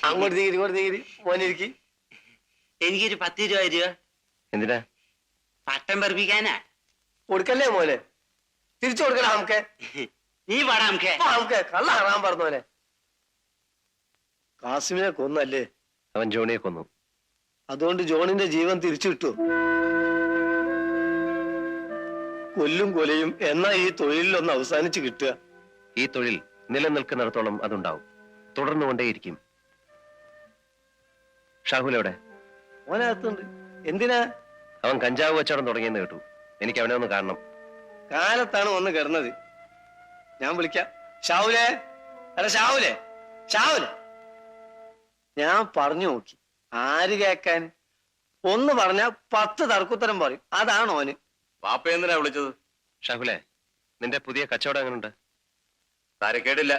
അങ്ങോട്ട് തീരി ഇങ്ങോട്ട് തീരി മോനിരിക്ക്. എനിക്കൊരു 10 രൂപ തരുക. എന്തിനാ? പട്ടം പറപ്പിക്കാനാ. കൊടുക്കല്ലേ മോനെ, തിരിച്ചു കൊടുക്കല. നമുക്ക് നീ പാടാ. നമുക്ക് കള്ള കാണാൻ പറഞ്ഞോനെ. കാസിമിനെ കൊന്നല്ലേ? അവൻ ജോണിയെ കൊന്നു. അതുകൊണ്ട് ജോണിന്റെ ജീവൻ തിരിച്ചു കിട്ടു. കൊല്ലും കൊലയും എന്നാ ഈ തൊഴിലിലൊന്ന് അവസാനിച്ച് കിട്ടുക. ഈ തൊഴിൽ നിലനിൽക്കുന്നിടത്തോളം അതുണ്ടാവും, തുടർന്നുകൊണ്ടേയിരിക്കും. ഷാഹുൽ എവിടെ? മോനകത്തുണ്ട്. എന്തിനാ? അവൻ കഞ്ചാവ് കച്ചവടം തുടങ്ങിയെന്ന് കേട്ടു. എനിക്ക് അവനെ ഒന്ന് കാണണം. കാലത്താണ് വന്ന് കിടന്നത്. ഞാൻ വിളിക്കാം. ഷാവുലേ, അല്ല ഷാവുലേ, ഷാവുലേ. ഞാൻ പറഞ്ഞു നോക്കി, ആര് കേക്കാൻ? ഒന്ന് പറഞ്ഞ 10 തർക്കുത്തരം പറയും. അതാണ് ഓന്. പാപ്പ എന്തിനാ വിളിച്ചത്? ഷാഹുലേ, നിന്റെ പുതിയ കച്ചവടം എങ്ങനെയുണ്ട്? തരക്കേടില്ല.